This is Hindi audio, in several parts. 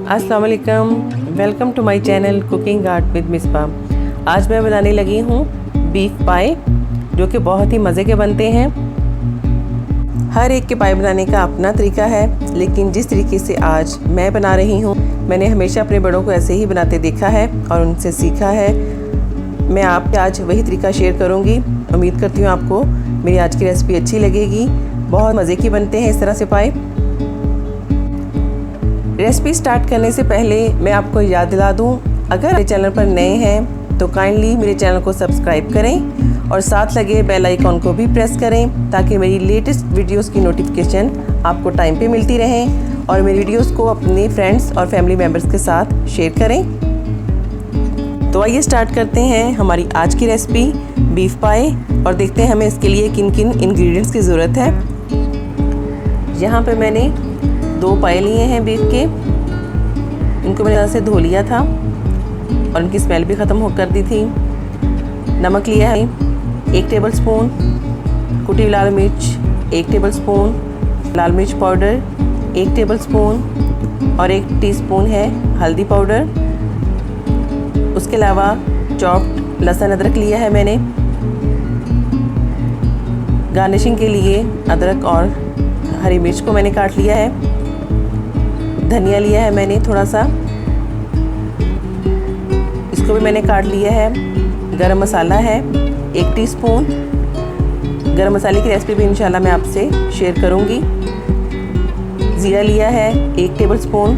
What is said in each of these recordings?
अस्सलाम वालेकुम, welcome to my channel cooking art with Misbah. आज मैं बनाने लगी हूँ बीफ पाए, जो कि बहुत ही मज़े के बनते हैं। हर एक के पाए बनाने का अपना तरीका है, लेकिन जिस तरीके से आज मैं बना रही हूँ, मैंने हमेशा अपने बड़ों को ऐसे ही बनाते देखा है और उनसे सीखा है। मैं आपसे आज वही तरीका शेयर करूँगी। उम्मीद करती हूँ आपको मेरी आज की रेसिपी अच्छी लगेगी। बहुत मज़े की बनते हैं इस तरह से पाए। रेसिपी स्टार्ट करने से पहले मैं आपको याद दिला दूं, अगर मेरे चैनल पर नए हैं तो काइंडली मेरे चैनल को सब्सक्राइब करें और साथ लगे बेल आइकॉन को भी प्रेस करें, ताकि मेरी लेटेस्ट वीडियोस की नोटिफिकेशन आपको टाइम पे मिलती रहें और मेरी वीडियोस को अपने फ्रेंड्स और फैमिली मेम्बर्स के साथ शेयर करें। तो आइए स्टार्ट करते हैं हमारी आज की रेसिपी बीफ पाए और देखते हैं हमें इसके लिए किन किन इंग्रेडिएंट्स की ज़रूरत है। यहाँ पे मैंने 2 पाए लिए हैं बीफ के। इनको मैंने से धो लिया था और इनकी स्मेल भी ख़त्म हो कर दी थी। नमक लिया है 1 टेबल स्पून, कुटी हुई लाल मिर्च 1 टेबल स्पून, लाल मिर्च पाउडर 1 टेबल स्पून और 1 टीस्पून है हल्दी पाउडर। उसके अलावा चॉप्ड लहसुन अदरक लिया है मैंने। गार्निशिंग के लिए अदरक और हरी मिर्च को मैंने काट लिया है। धनिया लिया है मैंने थोड़ा सा, इसको भी मैंने काट लिया है। गरम मसाला है 1 टीस्पून। गरम मसाले की रेसिपी भी इंशाल्लाह मैं आपसे शेयर करूंगी। ज़ीरा लिया है 1 टेबल स्पून।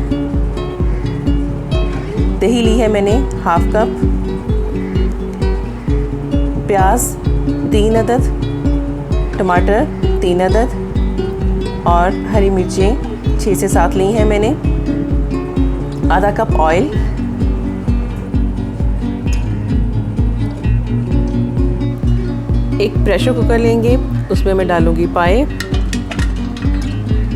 दही ली है मैंने ½ कप। प्याज 3 अदद, टमाटर 3 अदद और हरी मिर्चें 6 से 7 ली हैं मैंने। आधा कप ऑयल, एक प्रेशर कुकर लेंगे, उसमें मैं डालूंगी पाए।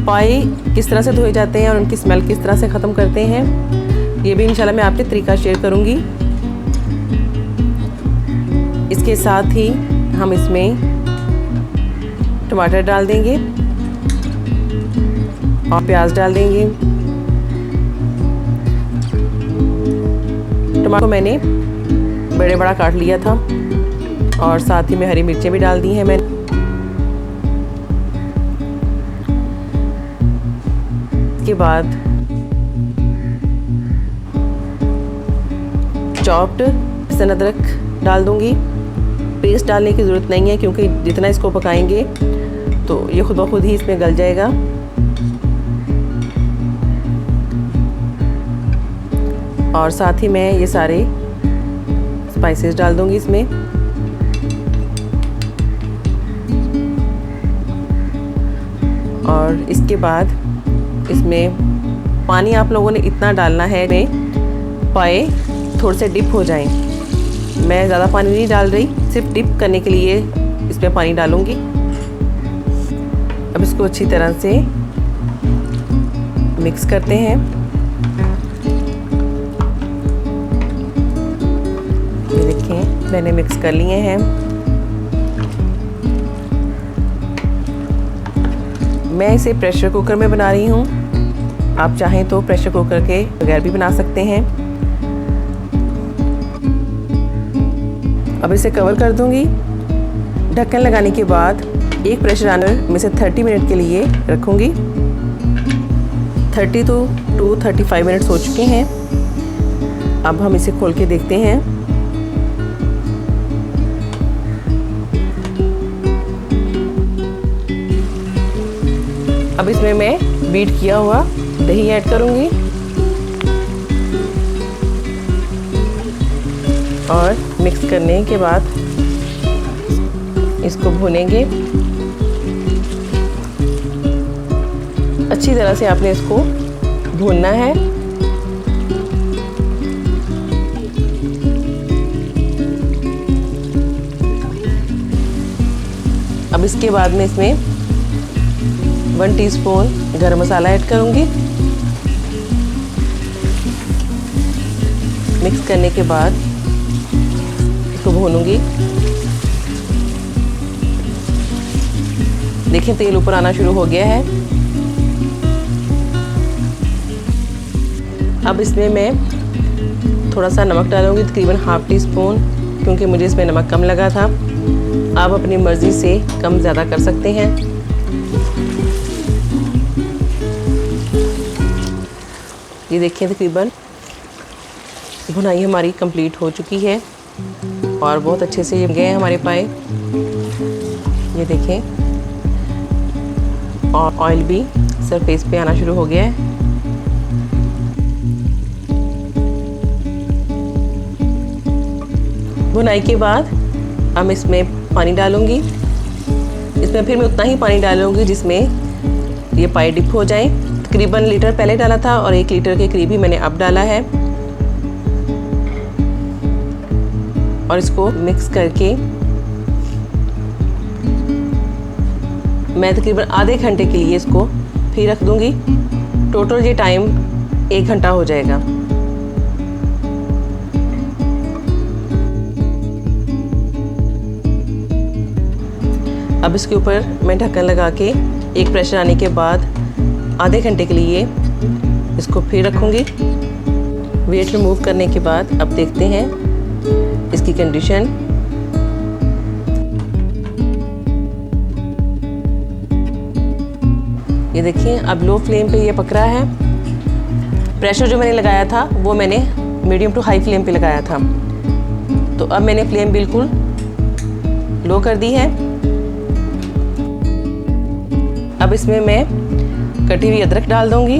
पाए किस तरह से धोए जाते हैं और उनकी स्मेल किस तरह से ख़त्म करते हैं, ये भी इंशाल्लाह मैं आपसे तरीका शेयर करूंगी। इसके साथ ही हम इसमें टमाटर डाल देंगे और प्याज डाल देंगे। टमाटर को मैंने बड़ा काट लिया था और साथ ही में हरी मिर्चें भी डाल दी हैं मैंने। इसके बाद चॉप्ड लहसुन अदरक डाल दूंगी। पेस्ट डालने की ज़रूरत नहीं है, क्योंकि जितना इसको पकाएंगे तो ये खुद ब खुद ही इसमें गल जाएगा। और साथ ही मैं ये सारे स्पाइसेस डाल दूंगी इसमें। और इसके बाद इसमें पानी आप लोगों ने इतना डालना है में पाए थोड़े से डिप हो जाएं। मैं ज़्यादा पानी नहीं डाल रही, सिर्फ डिप करने के लिए इसमें पानी डालूंगी। अब इसको अच्छी तरह से मिक्स करते हैं। ये देखें मैंने मिक्स कर लिए हैं। मैं इसे प्रेशर कुकर में बना रही हूँ। आप चाहें तो प्रेशर कुकर के बगैर भी बना सकते हैं। अब इसे कवर कर दूंगी। ढक्कन लगाने के बाद एक प्रेशर आनर में से 30 मिनट के लिए रखूंगी। 30 to 35 मिनट्स हो चुके हैं। अब हम इसे खोल के देखते हैं। अब इसमें मैं बीट किया हुआ दही ऐड करूंगी और मिक्स करने के बाद इसको भूनेंगे। अच्छी तरह से आपने इसको भूनना है। अब इसके बाद में इसमें 1 टीस्पून गरम मसाला ऐड करूंगी। मिक्स करने के बाद इसको भूनूंगी। देखिए तेल ऊपर आना शुरू हो गया है। अब इसमें मैं थोड़ा सा नमक डालूँगी, तकरीबन हाफ़ टी स्पून, क्योंकि मुझे इसमें नमक कम लगा था। आप अपनी मर्ज़ी से कम ज़्यादा कर सकते हैं। ये देखिए तकरीबन भुनाई हमारी कंप्लीट हो चुकी है और बहुत अच्छे से ये गए हैं हमारे पाए। ये देखें, और ऑयल भी सरफेस पे आना शुरू हो गया है। भुनाई के बाद अब इसमें पानी डालूंगी। इसमें फिर मैं उतना ही पानी डालूंगी जिसमें ये पाए डिप हो जाए। तकरीबन लीटर पहले डाला था और 1 लीटर के करीब ही मैंने अब डाला है। और इसको मिक्स करके मैं तकरीबन आधे घंटे के लिए इसको फिर रख दूंगी। टोटल ये टाइम 1 घंटा हो जाएगा। अब इसके ऊपर मैं ढक्कन लगा के एक प्रेशर आने के बाद आधे घंटे के लिए इसको फिर रखूँगी। वेट रिमूव करने के बाद अब देखते हैं इसकी कंडीशन। ये देखिए अब लो फ्लेम पे ये पक रहा है। प्रेशर जो मैंने लगाया था वो मैंने मीडियम टू हाई फ्लेम पे लगाया था। तो अब मैंने फ्लेम बिल्कुल लो कर दी है। अब इसमें मैं कटी हुई अदरक डाल दूंगी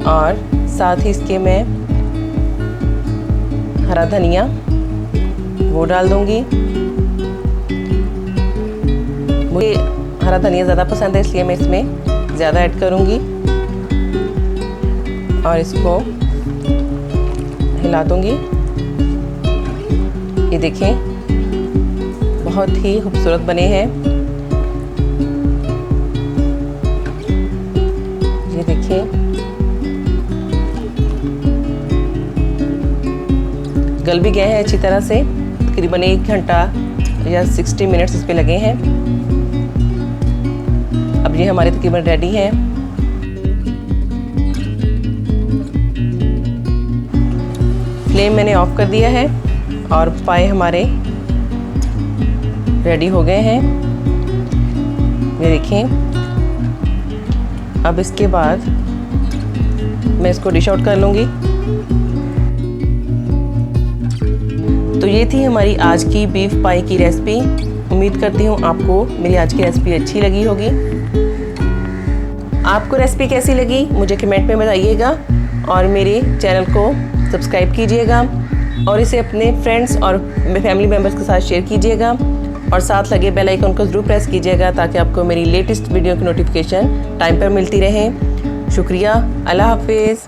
और साथ ही इसके मैं हरा धनिया वो डाल दूंगी। मुझे हरा धनिया ज़्यादा पसंद है, इसलिए मैं इसमें ज़्यादा ऐड करूंगी और इसको हिला दूंगी। ये देखें बहुत ही खूबसूरत बने हैं। ये देखिए गल भी गए हैं अच्छी तरह से। तकरीबन 1 घंटा या 60 मिनट्स इस पे लगे हैं। अब ये हमारे तकरीबन रेडी हैं। फ्लेम मैंने ऑफ कर दिया है और पाए हमारे रेडी हो गए हैं। ये देखिए अब इसके बाद मैं इसको डिश आउट कर लूँगी। तो ये थी हमारी आज की बीफ पाई की रेसिपी। उम्मीद करती हूँ आपको मेरी आज की रेसिपी अच्छी लगी होगी। आपको रेसिपी कैसी लगी मुझे कमेंट में बताइएगा और मेरे चैनल को सब्सक्राइब कीजिएगा और इसे अपने फ्रेंड्स और फैमिली मेम्बर्स के साथ शेयर कीजिएगा और साथ लगे बेल आइकन को ज़रूर प्रेस कीजिएगा ताकि आपको मेरी लेटेस्ट वीडियो की नोटिफिकेशन टाइम पर मिलती रहे। शुक्रिया। अल्लाह हाफिज़।